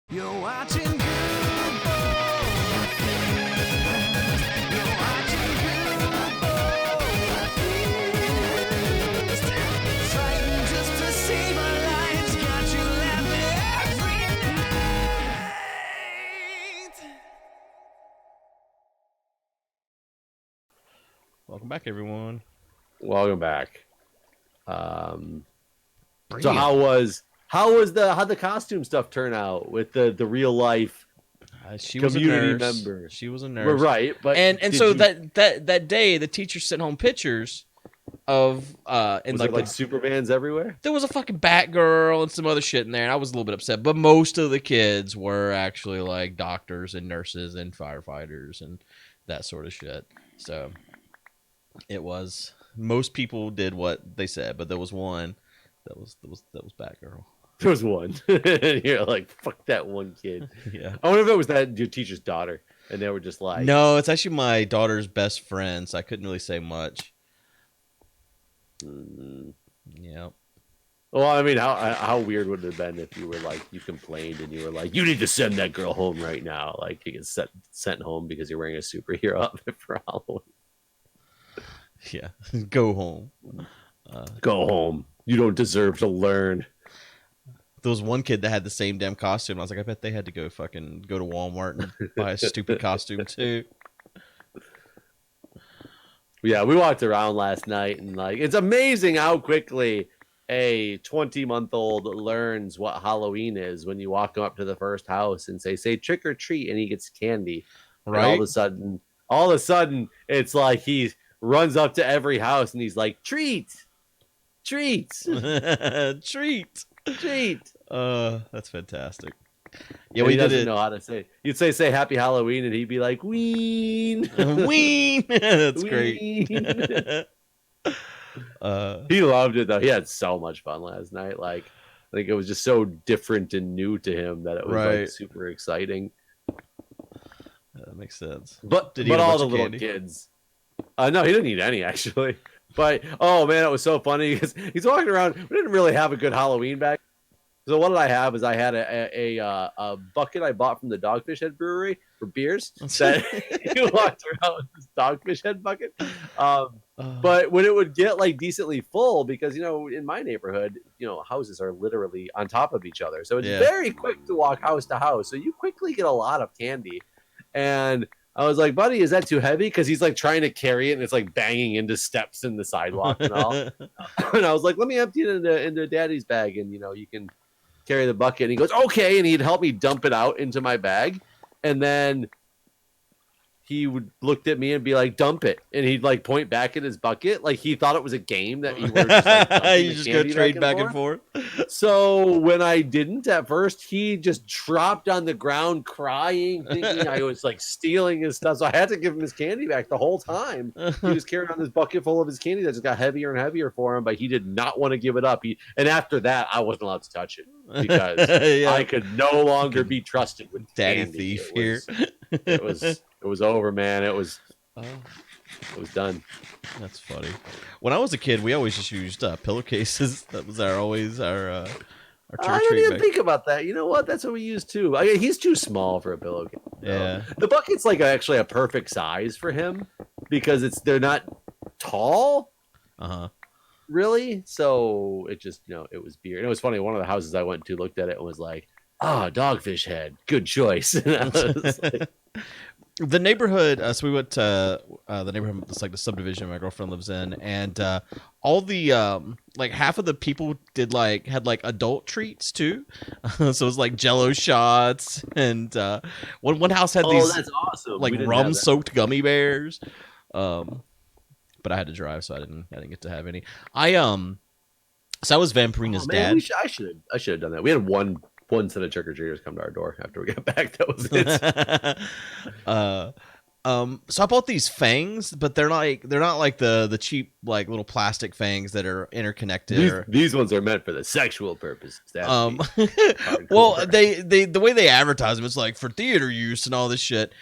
You're watching Guude. You're watching Guude. Fighting just to save our lives. Got you laughing every night. Welcome back, everyone. Welcome back. So how'd the costume stuff turn out with the real life She was a community nurse. member? She was a nurse. We're right, but and so that day, the teacher sent home pictures of and was like Supermans everywhere. there was a fucking Batgirl and some other shit in there, and I was a little bit upset. But most of the kids were actually like doctors and nurses and firefighters and that sort of shit. So it was most people did what they said, but there was one that was Batgirl. There was one. You're like, fuck that one kid. Yeah. I wonder if it was that your teacher's daughter, and they were just like, No, it's actually my daughter's best friend, so I couldn't really say much. Yeah. Well, I mean, how weird would it have been if you were like, you complained and you were like, you need to send that girl home right now, like you get sent home because you're wearing a superhero outfit for Halloween. Yeah. Go home. Go home. You don't deserve to learn. There was one kid that had the same damn costume. I was like, I bet they had to go to Walmart and buy a stupid costume too. Yeah, we walked around last night and like it's amazing how quickly a 20-month-old learns what Halloween is when you walk up to the first house and say trick or treat, and he gets candy. Right. And all of a sudden, it's like he runs up to every house and he's like, treat. Treat. That's fantastic. Yeah, And we he did doesn't it. know how to say it. You'd say Happy Halloween, and he'd be like, ween. Ween. That's Ween. great. He loved it though. He had so much fun last night. Like, I think it was just so different and new to him that it was like super exciting. That makes sense. But Did he eat a all bunch the of little candy? kids. No, he didn't eat any actually. But oh man, it was so funny because he's walking around. We didn't really have a good Halloween bag. So what did I have? Is I had a bucket I bought from the Dogfish Head Brewery for beers. That he walked around with this Dogfish Head bucket. But when it would get like decently full, because in my neighborhood, houses are literally on top of each other, so it's very quick to walk house to house. So you quickly get a lot of candy, and I was like, buddy, is that too heavy? Because he's like trying to carry it and it's like banging into steps in the sidewalk and all. And I was like, let me empty it into daddy's bag and you can carry the bucket. And he goes, okay. And he'd help me dump it out into my bag. And then he would looked at me and be like, dump it. And he'd like point back at his bucket. Like he thought it was a game that you were just like, you just go trade back and forth. So when I didn't at first, he just dropped on the ground crying, thinking I was like stealing his stuff. So I had to give him his candy back the whole time. He was carrying on this bucket full of his candy that just got heavier and heavier for him, but he did not want to give it up. And after that, I wasn't allowed to touch it because I could no longer be trusted with daddy candy. thief here. It was over, man. It was done. That's funny. When I was a kid, we always just used pillowcases. That was our I don't even think about that. You know what? That's what we use too. He's too small for a pillowcase. Yeah. The bucket's like actually a perfect size for him because they're not tall. Really. So it just it was beer. And it was funny. One of the houses I went to looked at it and was like, Dogfish Head, good choice. And I was like, the neighborhood, so we went to the neighborhood, it's like the subdivision my girlfriend lives in, and all the like half of the people had adult treats too. So it was like Jello shots, and one house had these that's awesome. like rum soaked gummy bears. But I had to drive, so I didn't get to have any. So I was Vampirina's dad. I should have done that. We had one set of trick-or-treaters come to our door after we got back. That was it. So I bought these fangs, but they're not like the cheap like little plastic fangs that are interconnected. These ones are meant for the sexual purpose. Well, the way they advertise them, it's like for theater use and all this shit,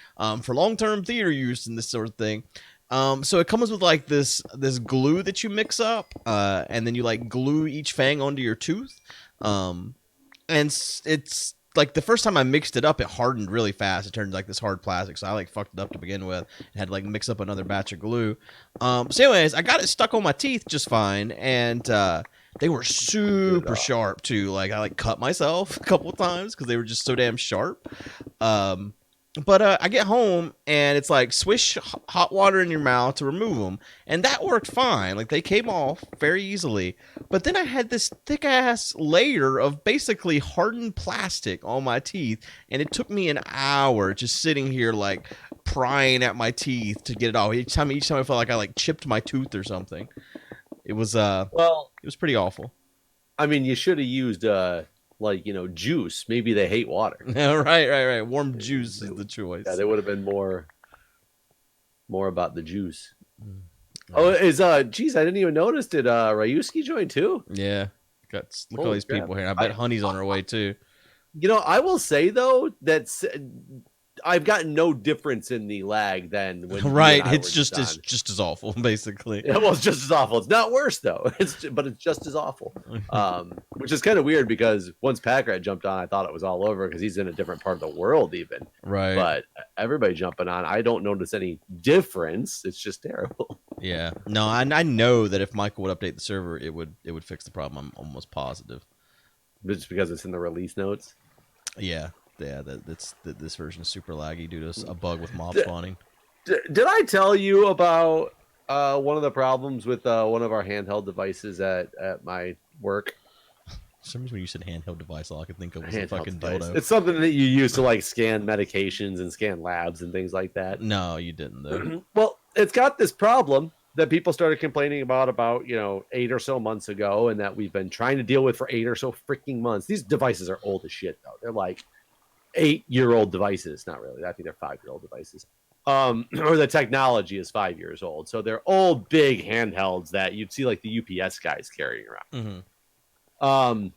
for long-term theater use and this sort of thing. So it comes with like this glue that you mix up, and then you like glue each fang onto your tooth. And it's like the first time I mixed it up, it hardened really fast. It turned like this hard plastic, so I like fucked it up to begin with and had to like mix up another batch of glue. So anyways, I got it stuck on my teeth just fine, and they were super sharp too. Like I like cut myself a couple of times because they were just so damn sharp. But I get home and it's like swish hot water in your mouth to remove them, and that worked fine. Like they came off very easily. But then I had this thick ass layer of basically hardened plastic on my teeth, and it took me an hour just sitting here like prying at my teeth to get it off. Each time I felt like I like chipped my tooth or something. It was it was pretty awful. I mean, you should have used like, juice. Maybe they hate water. right. Warm juice is the choice. Yeah, they would have been more about the juice. Oh, geez, I didn't even notice. Did Ryuski join too? Yeah. Look at all these people here. I bet Honey's on her way too. I will say though that I've gotten no difference in the lag than when it's just as awful, basically. Yeah, well, it's just as awful. It's not worse though. But it's just as awful. Which is kind of weird because once Packrat jumped on, I thought it was all over because he's in a different part of the world even. Right. But everybody jumping on, I don't notice any difference. It's just terrible. Yeah. No, I know that if Michael would update the server, it would fix the problem. I'm almost positive. Just because it's in the release notes. Yeah. Yeah, this version is super laggy due to a bug with mob spawning. Did I tell you about one of the problems with one of our handheld devices at my work? For some reason when you said handheld device, all I could think of was a fucking dildo. It's something that you use to like scan medications and scan labs and things like that. No, you didn't though. Well, it's got this problem that people started complaining about 8 or so months ago, and that we've been trying to deal with for 8 or so freaking months. These devices are old as shit though. They're like 8-year-old devices. Not really. I think they're 5-year-old devices. Or the technology is 5 years old. So they're old, big handhelds that you'd see like the UPS guys carrying around. Mm-hmm.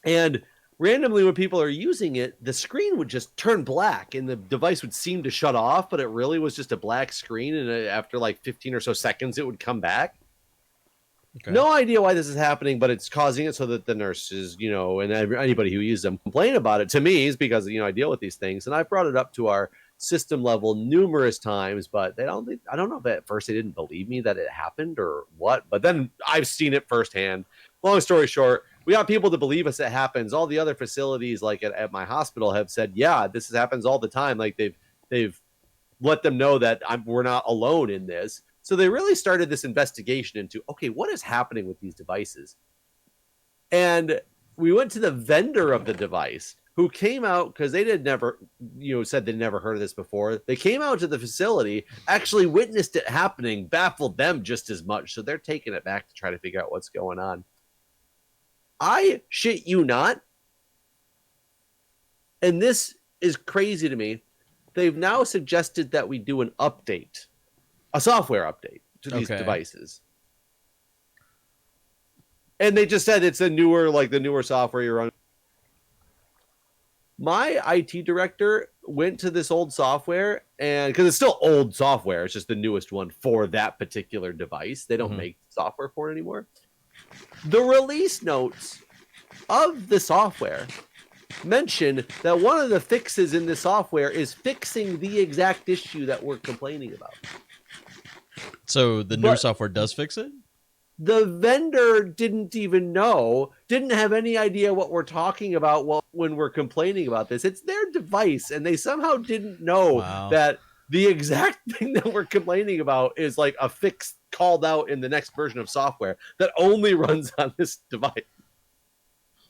And randomly when people are using it, the screen would just turn black and the device would seem to shut off, but it really was just a black screen. And after like 15 or so seconds, it would come back. Okay. No idea why this is happening, but it's causing it so that the nurses, and anybody who uses them complain about it. To me, is because I deal with these things, and I've brought it up to our system level numerous times, but I don't know if at first they didn't believe me that it happened or what. But then I've seen it firsthand. Long story short, we got people to believe us it happens. All the other facilities, like at my hospital, have said, yeah, this happens all the time. Like they've let them know that we're not alone in this. So they really started this investigation into, okay, what is happening with these devices? And we went to the vendor of the device who came out because they said they'd never heard of this before. They came out to the facility, actually witnessed it happening, baffled them just as much. So they're taking it back to try to figure out what's going on. I shit you not. And this is crazy to me. They've now suggested that we do an update. A software update to these devices. And they just said it's the newer software you're on. My IT director went to this old software, and because it's still old software, it's just the newest one for that particular device. They don't make software for it anymore. The release notes of the software mention that one of the fixes in the software is fixing the exact issue that we're complaining about. So the new software does fix it? The vendor didn't have any idea what we're talking about when we're complaining about this. It's their device, and they somehow didn't know that the exact thing that we're complaining about is like a fix called out in the next version of software that only runs on this device.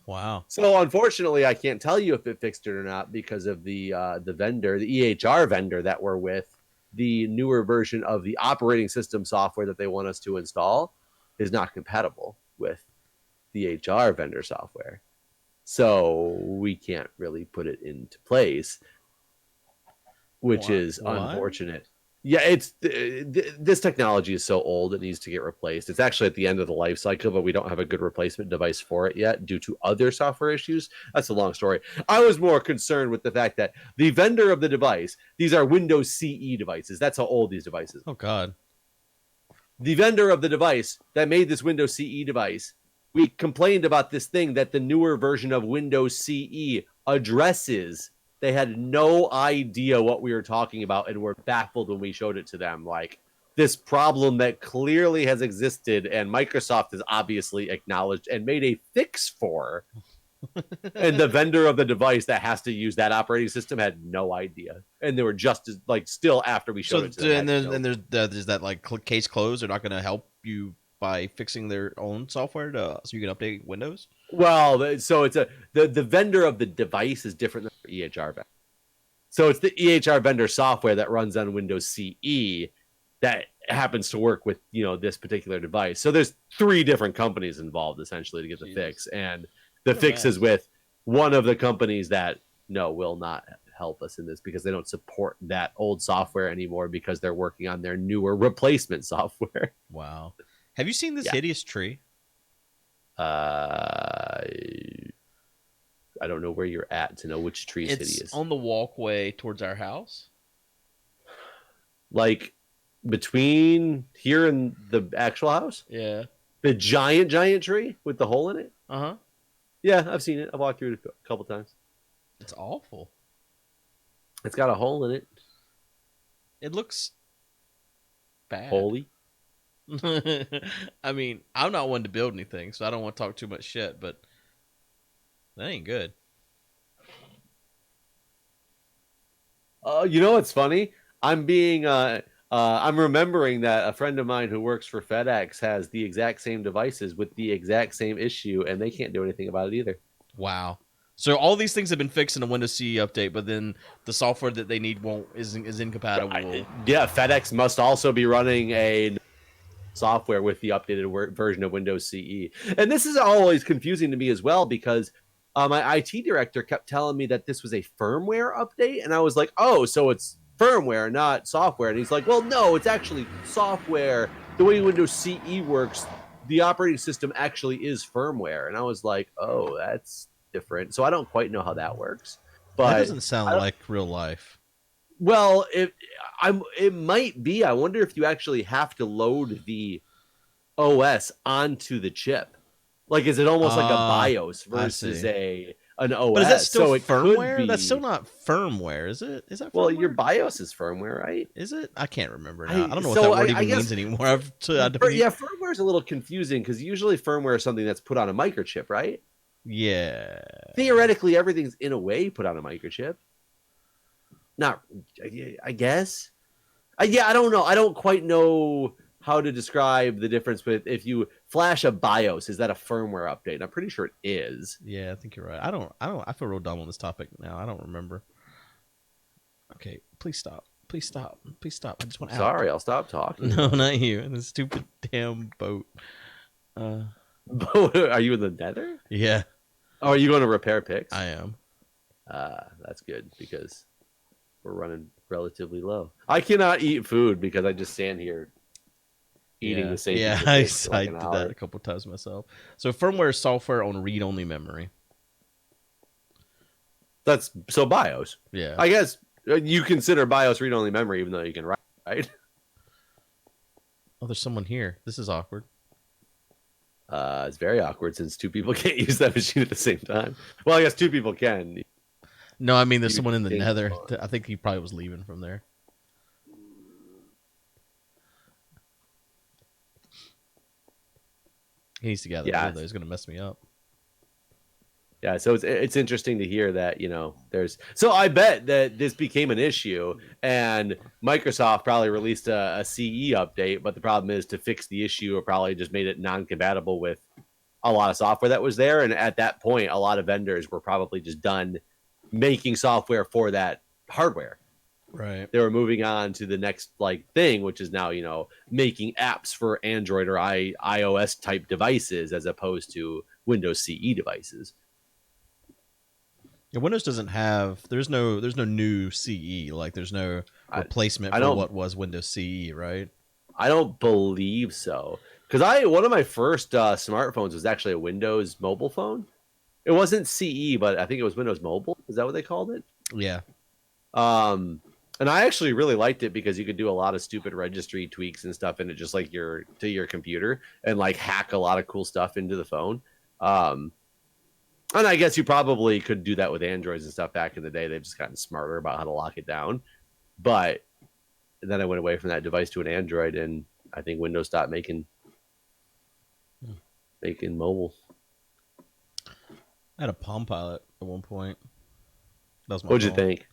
Wow. So unfortunately, I can't tell you if it fixed it or not because of the vendor, the EHR vendor that we're with. The newer version of the operating system software that they want us to install is not compatible with the HR vendor software. So we can't really put it into place, which is unfortunate. Yeah, this technology is so old it needs to get replaced. It's actually at the end of the life cycle, but we don't have a good replacement device for it yet due to other software issues. That's a long story. I was more concerned with the fact that the vendor of the device, these are Windows CE devices. That's how old these devices are. Oh, God. The vendor of the device that made this Windows CE device we complained about this thing that the newer version of Windows CE addresses. They had no idea what we were talking about and were baffled when we showed it to them. Like, this problem that clearly has existed and Microsoft has obviously acknowledged and made a fix for. And the vendor of the device that has to use that operating system had no idea. And they were just as, like, still after we showed it to them. And there's that like case closed. They're not going to help you by fixing their own software so you can update Windows. Well, so it's the vendor of the device is different than the EHR vendor. So it's the EHR vendor software that runs on Windows CE that happens to work with, this particular device. So there's 3 different companies involved essentially to get the fix, and the fix is with one of the companies that will not help us in this because they don't support that old software anymore because they're working on their newer replacement software. Wow. Have you seen this hideous tree? I don't know where you're at to know which tree is hideous. It's on the walkway towards our house. Like between here and the actual house? Yeah. The giant tree with the hole in it? Uh-huh. Yeah, I've seen it. I've walked through it a couple times. It's awful. It's got a hole in it. It looks bad. Holy. I mean, I'm not one to build anything, so I don't want to talk too much shit, but that ain't good. You know what's funny? I'm remembering that a friend of mine who works for FedEx has the exact same devices with the exact same issue, and they can't do anything about it either. Wow. So all these things have been fixed in a Windows CE update, but then the software that they need is incompatible. Yeah, FedEx must also be running a software with the updated version of Windows CE. And this is always confusing to me as well because my IT director kept telling me that this was a firmware update, and I was like, oh, so it's firmware, not software. And he's like, well, no, it's actually software. The way Windows CE works, the operating system actually is firmware. And I was like, oh, that's different. So I don't quite know how that works. But that doesn't sound like real life. Well, it might be. I wonder if you actually have to load the OS onto the chip. Like, is it almost like a BIOS versus an OS? But is that still so firmware? That's still not firmware, is it? Is that firmware? Well, your BIOS is firmware, right? Is it? I can't remember now. I don't know what that word even means anymore. Yeah, firmware is a little confusing because usually firmware is something that's put on a microchip, right? Yeah. Theoretically, everything's in a way put on a microchip. Not, I guess. I don't know. I don't quite know how to describe the difference with if you flash a BIOS. Is that a firmware update? I'm pretty sure it is. Yeah, I think you're right. I feel real dumb on this topic now. I don't remember. Okay, please stop. Please stop. Please stop. I just want out. Sorry, I'll stop talking. No, not you. This stupid damn boat. Are you in the Nether? Yeah. Oh, are you going to repair picks? I am. That's good because we're running relatively low. I cannot eat food because I just stand here eating the same. Yeah, I did that a couple times myself. So firmware is software on read-only memory. That's so BIOS. Yeah. I guess you consider BIOS read-only memory even though you can write, right? Oh, there's someone here. This is awkward. It's very awkward since 2 people can't use that machine at the same time. Well, I guess 2 people can. No, I mean there's someone in the Nether. I think he probably was leaving from there. He needs to get out of the window. He's going to mess me up. Yeah, so it's interesting to hear that, there's... So I bet that this became an issue, and Microsoft probably released a CE update, but the problem is to fix the issue, it probably just made it non-compatible with a lot of software that was there, and at that point, a lot of vendors were probably just done making software for that hardware. Right. They were moving on to the next thing, which is now, making apps for Android or iOS type devices as opposed to Windows CE devices. Yeah, Windows doesn't have. There's no new CE. There's no replacement for what was Windows CE, right? I don't believe so. Because one of my first smartphones was actually a Windows mobile phone. It wasn't CE, but I think it was Windows Mobile. Is that what they called it? Yeah. And I actually really liked it because you could do a lot of stupid registry tweaks and stuff in it, just like your computer, and like hack a lot of cool stuff into the phone. Um, and I guess you probably could do that with Androids and stuff back in the day. They've just gotten smarter about how to lock it down. But then I went away from that device to an Android, and I think Windows stopped making mobile. I had a Palm Pilot at one point. That was my What'd you phone. think?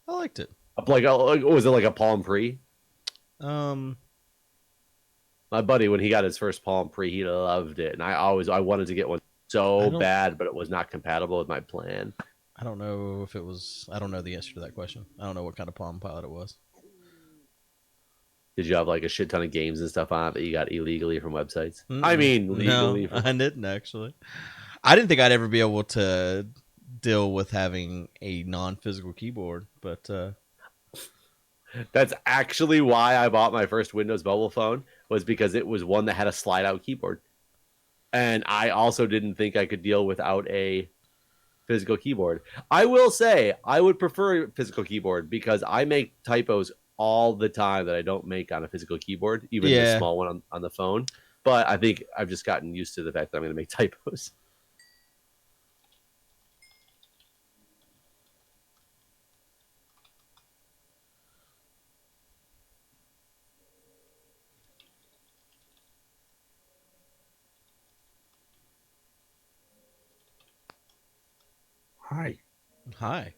I liked it. Like, was it like a Palm Pre? Um, My buddy, when he got his first Palm Pre, he loved it, and I wanted to get one so bad, but it was not compatible with my plan. I don't know if it was. I don't know the answer to that question. I don't know what kind of Palm Pilot it was. Did you have like a shit ton of games and stuff on it that you got illegally from websites? I mean, legally. No, I didn't actually. I didn't think I'd ever be able to deal with having a non-physical keyboard, but that's actually why I bought my first Windows mobile phone, was because it was one that had a slide-out keyboard, and I also didn't think I could deal without a physical keyboard. I will say I would prefer a physical keyboard because I make typos all the time that I don't make on a physical keyboard, even the small one on the phone. But I think I've just gotten used to the fact that I'm going to make typos. Hi. Hi.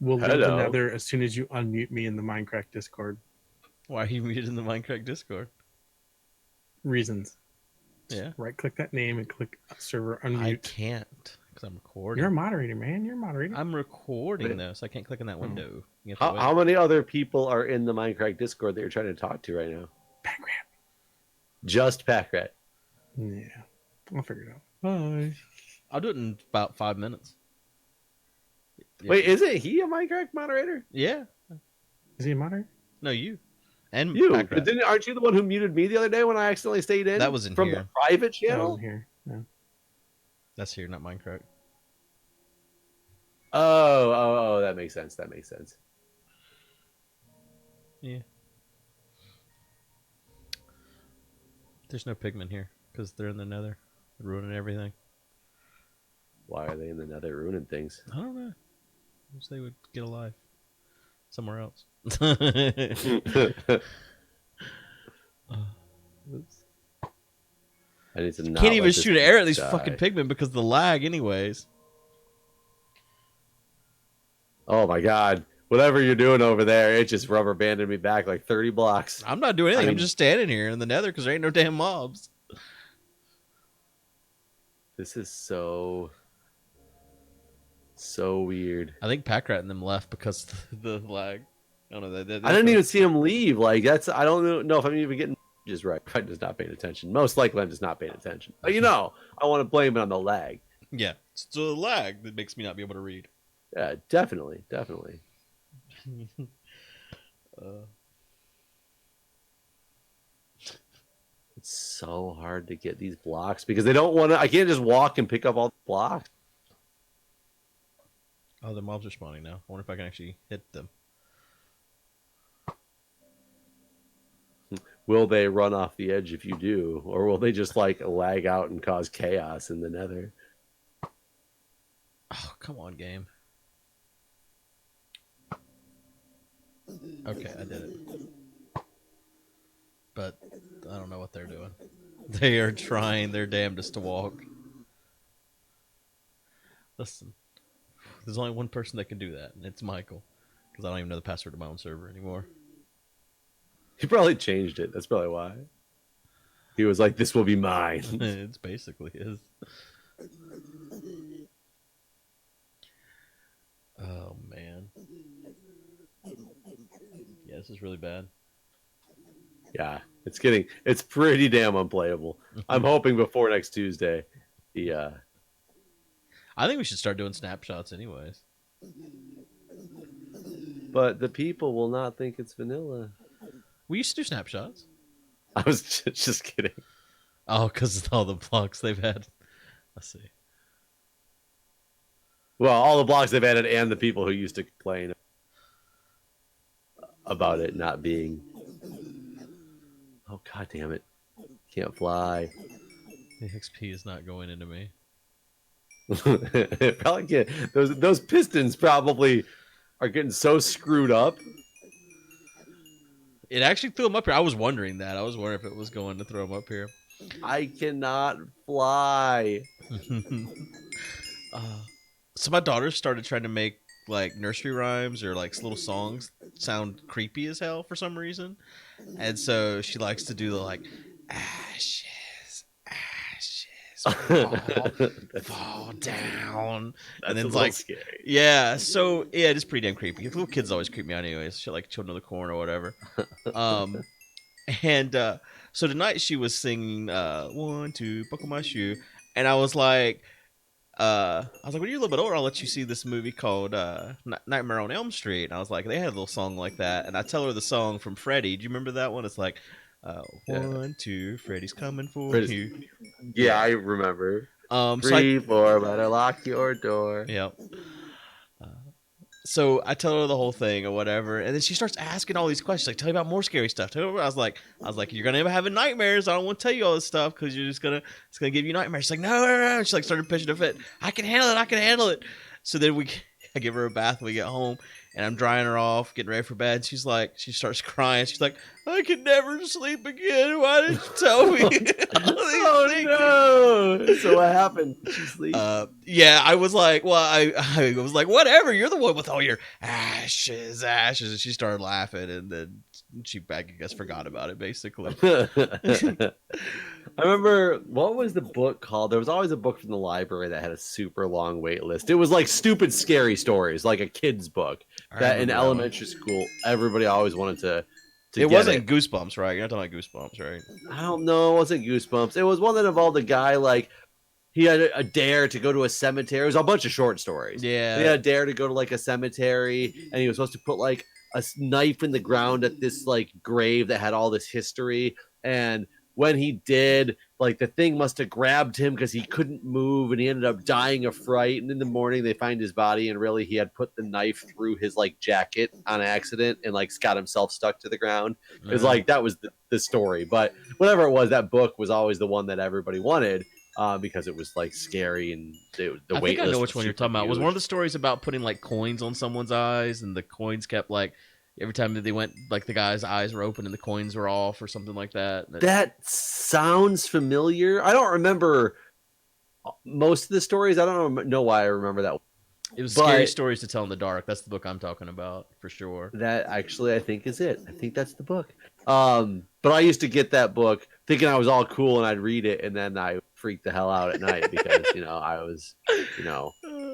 We'll leave Hello. the Nether as soon as you unmute me in the Mindcrack Discord. Why are you muted in the Mindcrack Discord? Reasons. Yeah. Right click that name and click server I unmute. can't because I'm recording. You're a moderator, man. You're a moderator. I'm recording though, so I can't click in that window. You have to How wait. many other people are in the Minecraft Discord that you're trying to talk to right now? Background. Just Packrat. Yeah. I'll figure it out. Bye. I'll do it in about 5 minutes. Yeah. Wait, isn't he a Minecraft moderator? Yeah. Is he a moderator? No, you. And You Packrat. aren't you the one who muted me the other day when I accidentally stayed in? That was in from here. the private I channel. wasn't here. No. That's here, not Minecraft. Oh, that makes sense. That makes sense. Yeah. There's no pigmen here because they're in the Nether, ruining everything. Why are they in the Nether ruining things? I don't know. I wish they would get alive somewhere else. I need to not Can't even let this shoot an arrow at these die. fucking pigmen because of the lag, anyways. Oh my god. Whatever you're doing over there, it just rubber banded me back like 30 blocks. I'm not doing anything. I I'm mean- just standing here in the Nether because there ain't no damn mobs. This is so weird. I think Packrat and them left because of the lag. I don't know. I didn't even see him leave. Like I don't know if I'm even getting just right. I'm just not paying attention. Most likely, I'm just not paying attention. But I want to blame it on the lag. Yeah, it's the lag that makes me not be able to read. Yeah, definitely. It's so hard to get these blocks because they don't want to. I can't just walk and pick up all the blocks. Oh, the mobs are spawning now. I wonder if I can actually hit them. Will they run off the edge if you do, or will they just like lag out and cause chaos in the Nether? Oh, come on, game. Okay, I did it. But I don't know what they're doing. They are trying their damnedest to walk. Listen, there's only one person that can do that, and it's Michael. Because I don't even know the password to my own server anymore. He probably changed it. That's probably why. He was like, "This will be mine." It's basically his. Oh, man. Yeah, this is really bad. Yeah, it's pretty damn unplayable. I'm hoping before next Tuesday. I think we should start doing snapshots anyways. But the people will not think it's vanilla. We used to do snapshots. I was just kidding. Oh, because of all the blocks they've had. Let's see. Well, all the blocks they've added and the people who used to complain. about it not being. Oh god damn it! Can't fly. The XP is not going into me. Probably can't. Those pistons probably are getting so screwed up. It actually threw him up here. I was wondering that. I was wondering if it was going to throw him up here. I cannot fly. So my daughter started trying to make like nursery rhymes or like little songs sound creepy as hell for some reason, and so she likes to do the like ashes, fall down, and then it's like scary. yeah. So yeah, it's pretty damn creepy. Little kids always creep me out anyways. Shit like Children of the Corn or whatever. And so tonight she was singing 1, 2, buckle my shoe, and I was like, when you're a little bit older, I'll let you see this movie called Nightmare on Elm Street. And I was like, they had a little song like that, and I tell her the song from Freddy. Do you remember that one? It's like, 1, 2, Freddy's coming for you. Yeah, I remember. So 3, 4, better lock your door. Yep. So I tell her the whole thing or whatever, and then she starts asking all these questions, like, "Tell me about more scary stuff." Tell me. I was like, "You're gonna end up having nightmares. I don't want to tell you all this stuff because it's gonna give you nightmares." She's like, "No." She like started pitching a fit. I can handle it. So then I give her a bath when we get home, and I'm drying her off, getting ready for bed. She starts crying. She's like, "I can never sleep again. Why didn't you tell me?" Oh no! So what happened? Did she sleep? Yeah, I was like, well, I was like, whatever. You're the one with all your ashes. And she started laughing, and then she, I guess, forgot about it, basically. I remember, what was the book called? There was always a book from the library that had a super long wait list. It was like stupid scary stories, like a kid's book that in elementary school everybody always wanted to it wasn't Goosebumps, right? You're not talking about Goosebumps, right? I don't know. It wasn't Goosebumps. It was one that involved a guy like he had a dare to go to a cemetery. It was a bunch of short stories. Yeah. He had a dare to go to like a cemetery, and he was supposed to put like a knife in the ground at this like grave that had all this history. And when he did, like the thing must have grabbed him because he couldn't move, and he ended up dying of fright. And in the morning, they find his body, and really he had put the knife through his like jacket on accident, and like got himself stuck to the ground. Because like that was the story. But whatever it was, that book was always the one that everybody wanted. Because it was like scary and the I wait think I list know which was one you're super talking about. It was huge. one of the stories about putting like coins on someone's eyes, and the coins kept like every time that they went, like the guy's eyes were open and the coins were off, or something like that. That sounds familiar. I don't remember most of the stories. I don't know why I remember that. It was But- Scary Stories to Tell in the Dark. That's the book I'm talking about for sure. That actually, I think, is it. I think that's the book. But I used to get that book thinking I was all cool and I'd read it, and then I freaked the hell out at night because I was,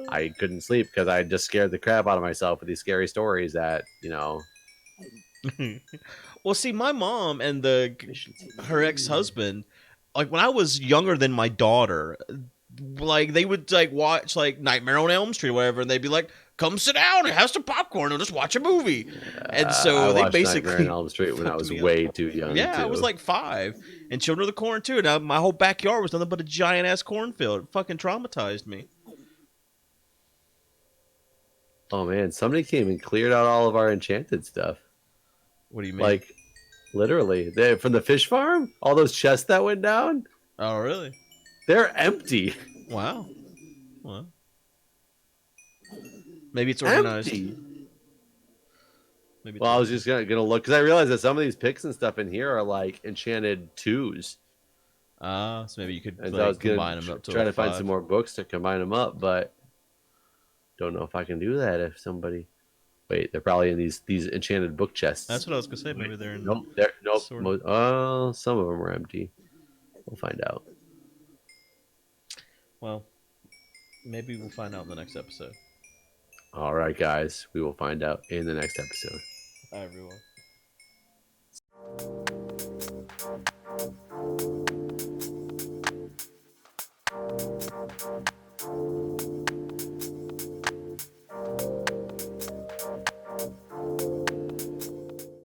I couldn't sleep because I just scared the crap out of myself with these scary stories that Well, see, my mom and her ex-husband, like when I was younger than my daughter, like they would like watch like Nightmare on Elm Street or whatever, and they'd be like, "Come sit down and have some popcorn and just watch a movie." And so I they watched basically Nightmare on Elm Street when I was me way too young. Yeah, I was like 5, and Children of the Corn too. Now my whole backyard was nothing but a giant ass cornfield. It fucking traumatized me. oh man, somebody came and cleared out all of our enchanted stuff. What do you mean? Like literally, from the fish farm, all those chests that went down, oh really? they're empty. Wow. Well, maybe it's organized. Empty. Maybe. Well, I was just gonna look because I realized that some of these picks and stuff in here are like enchanted 2s. So maybe you could And like, I was gonna combine them up to try a to find 5. some more books to combine them up, but don't know if I can do that. If somebody, wait, they're probably in these enchanted book chests. That's what I was gonna say. Maybe they're in. Nope, nope. Sort of. Some of them are empty. We'll find out. Well, maybe we'll find out in the next episode. All right, guys, we will find out in the next episode. Bye, everyone.